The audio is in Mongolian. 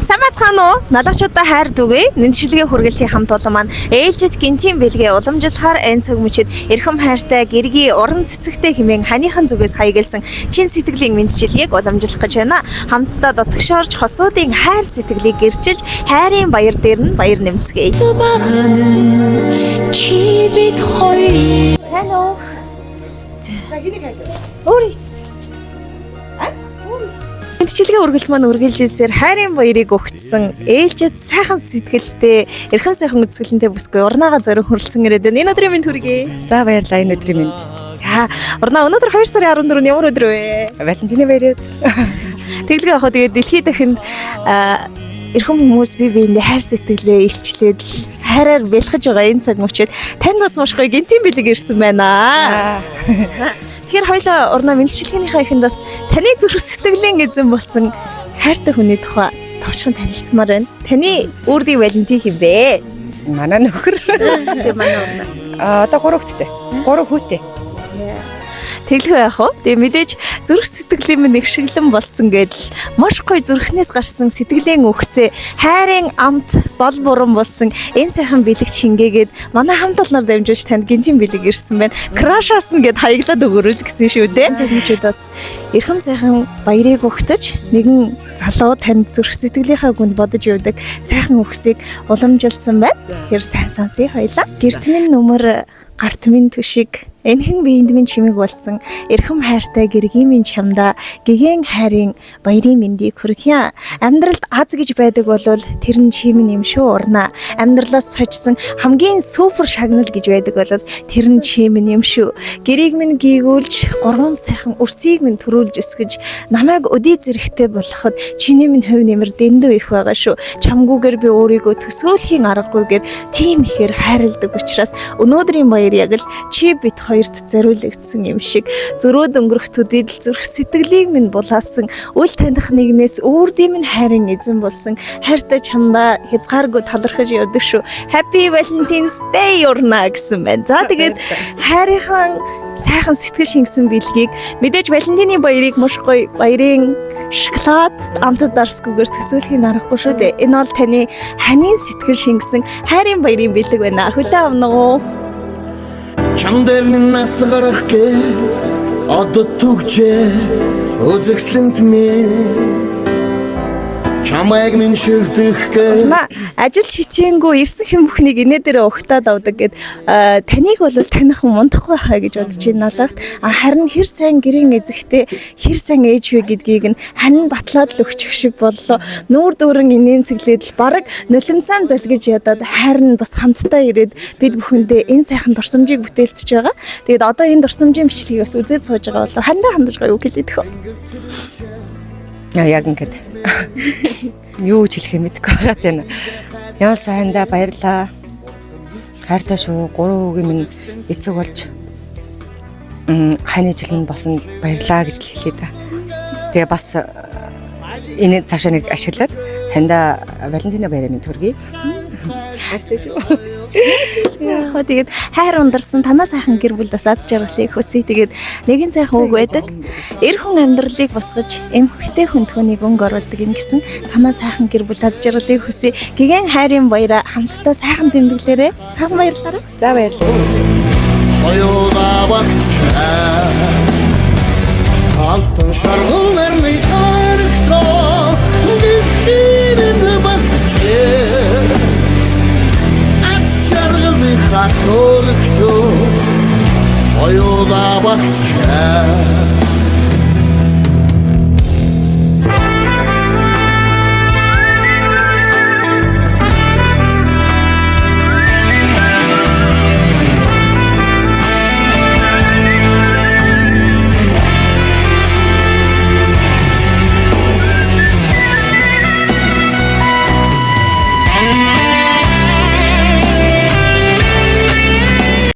Сайн бацхан уу? Налагчуудаа хайр дүгэй. Нэвтрүүлгийн хүргэлтийн хамт олон маань ээлжид гинтийн бэлгээ уламжлахаар эн цогмчид эрхэм хайртай гэргий уран цэцэгтэй хэмээн ханыхан зүгээс хаягалсан чин сэтгэлийн мэдчилгээг уламжлах гэж байна. Хамтдаа дотгошоорч хосуудын хайр сэтгэлийг гэрчилж хайрын баяр дээр нь баяр нэмцгээе. Сайн уу? За хэнийг хайж байна? Өөрийс. Мэдчилгээ үргэлж маань үргэлжилсээр хайрын баярыг өгсөн ээлжид сайхан сэтгэлтэй эрхэм сайхан үзгэлэнтэй бүсгүй урнаагаа зорин хөрлсөн ирээд энэ өдрийн минь хүргэе. За баярлалаа энэ өдрийн минь. За урнаа өнөөдөр 2 сарын 14-нд ямар өдөр вэ? Валентины баяр. Тэглэгээ явахад тэгээд дэлхийд дахинд эрхэм хүмүүс бие биендээ хайр сэтгэлээ илчлээд хайраар бэлхэж байгаа энэ цаг мөчид танд бас маш гоё гинтийн бэлэг ирсэн байна. Тэгэхээр хоёлаа урнаа мэдчилгээнийхаа ихэнд бас таны зүрх сэтгэлийн эзэн болсон хайртай хүний тухай товчхон танилцмаар байна. Таны үрдийн Валентин хэв бэ? Манай нөхөр. Тэ манай урнаа. Одоо 3 хүүхэдтэй. 3 хүүтэй. Тэглэхөө яах вэ? Тэгээ мэдээж зүрх сэтгэлийн минь нэгшиглэн болсон гэдэл маш гоё зүрхнээс гарсан сэтгэлийн өгсөө хайрын амт бол буран болсон энэ сайхан бэлэг шингээгээд манай хамт олноор дамжуулж танд гинтийн бэлэг ирсэн байна. Крашаас нь гэд хаяглаад өгөрөл гэсэн шүү дээ. Цагмчууд бас эрхэм сайхан баярыг өгтөж нэгэн залуу танд зүрх сэтгэлийнхаа гүнд бодож явдаг сайхан өгсийг уламжилсан байна. Тэгэхээр сайн сонсъё хоёлаа. Гэрт минь нүмер гарт минь түшиг энхэн биеинд минь чимэг болсон эрхэм хайртай гэргийн минь чамда гэгэн хайрын баярын мэндийг хүргье. Амьдралд аз гэж байдаг бол тэр нь чимэн юм шүү урнаа. Амьдралаас сочсон хамгийн супер шагнал гэж байдаг бол тэр нь чимэн юм шүү. Гэрийг минь гийгүүлж гурван сайхан өрсийг минь төрүүлж өсгөж намайг өдий зэрэгтэй болгоход чиний минь хувь нэмэр дэндүү их байгаа шүү. Чамгүйгээр би өөрийгөө төсөөлхийн аргагүйгээр тийм ихээр хайрладаг учраас өнөөдрийн баяр яг л чи бит хоёрт зориулагдсан юм шиг зөрөөд өнгөрөх төдийдл зүрх сэтгэлийг минь булаасан үл таних нэгнээс үрдийн минь хайрын эзэн болсон хайртай чамдаа хязгааргүй талархаж явдаг шүү. Happy Valentine's Day урнаа гэсэн байна. За тэгээд хайрынхан сайхан сэтгэл шингэсэн бэлгийг мэдээж Валентины баярыг маш гоё баярын шоколад амтад дарсгүйгээр төсөөлхийн аргагүй шүү дээ. Энэ бол таны ханийн сэтгэл шингэсэн хайрын баярын бэлэг байна. Хүлээн авна уу? Чамдэрний нас гарах гэ одоо түгчээ үзэгслэнт минь чамайг минь ширдэх гэ ажилч хичээнгүй ирсэн хэм бүхнийг инээ дээрээ ухтаад авдаг гэд таныг бол таних мундахгүй хаа гэж бодож байна налахт харин хэр сайн гэрийн эзэгтэй хэр сайн ээж вэ гэдгийг нь хань батлаад л өгчих шиг боллоо. Нүүр дүүрэн инээмсэглээд л бараг нулимсаан залгиж ядаад харин бас хамтдаа ирээд бид бүхэндээ энэ сайхан дурсамжийг бүтээлцэж байгаа. Тэгээд одоо энэ дурсамжийн бичлэгийг бас үзээд сууж байгаа болоо хандаа хандаж гоё үг хэлээд хөө. Яг ингэдэг. Юу ч хэлэх юм мэдэхгүй байгаад байна. Яа сайндаа баярлаа. Хайртай шүү. 3 хүүгийн минь эцэг болж хань жилийн босон баярлаа гэж хэлээ да. Тэгээ бас энэ цаашаа нэг ашиглаад хандаа Валентины баярын минь төргий. Хайртай шүү. Яг хоо тэгээд хайр ундарсан танаа сайхан гэр бүл бас аз жаргалыг хүсье. Тэгээд нэгэн сайхан үг байдаг. Эр хүн амьдралыг босгож эмхтэй хүндхөнийг өнгө оруулдаг юм гэсэн танаа сайхан гэр бүл аз жаргалыг хүсье. Гэгэн хайрын баяраа хамтдаа сайхан тэмдэглээрэй. Цаахан баярлалаа. За баярлалаа. Хоёулаа багтчаа алтан шаргуулны тарихтаа дэлхийд багтчаа хатуулхтуу хоёулаа багтчаа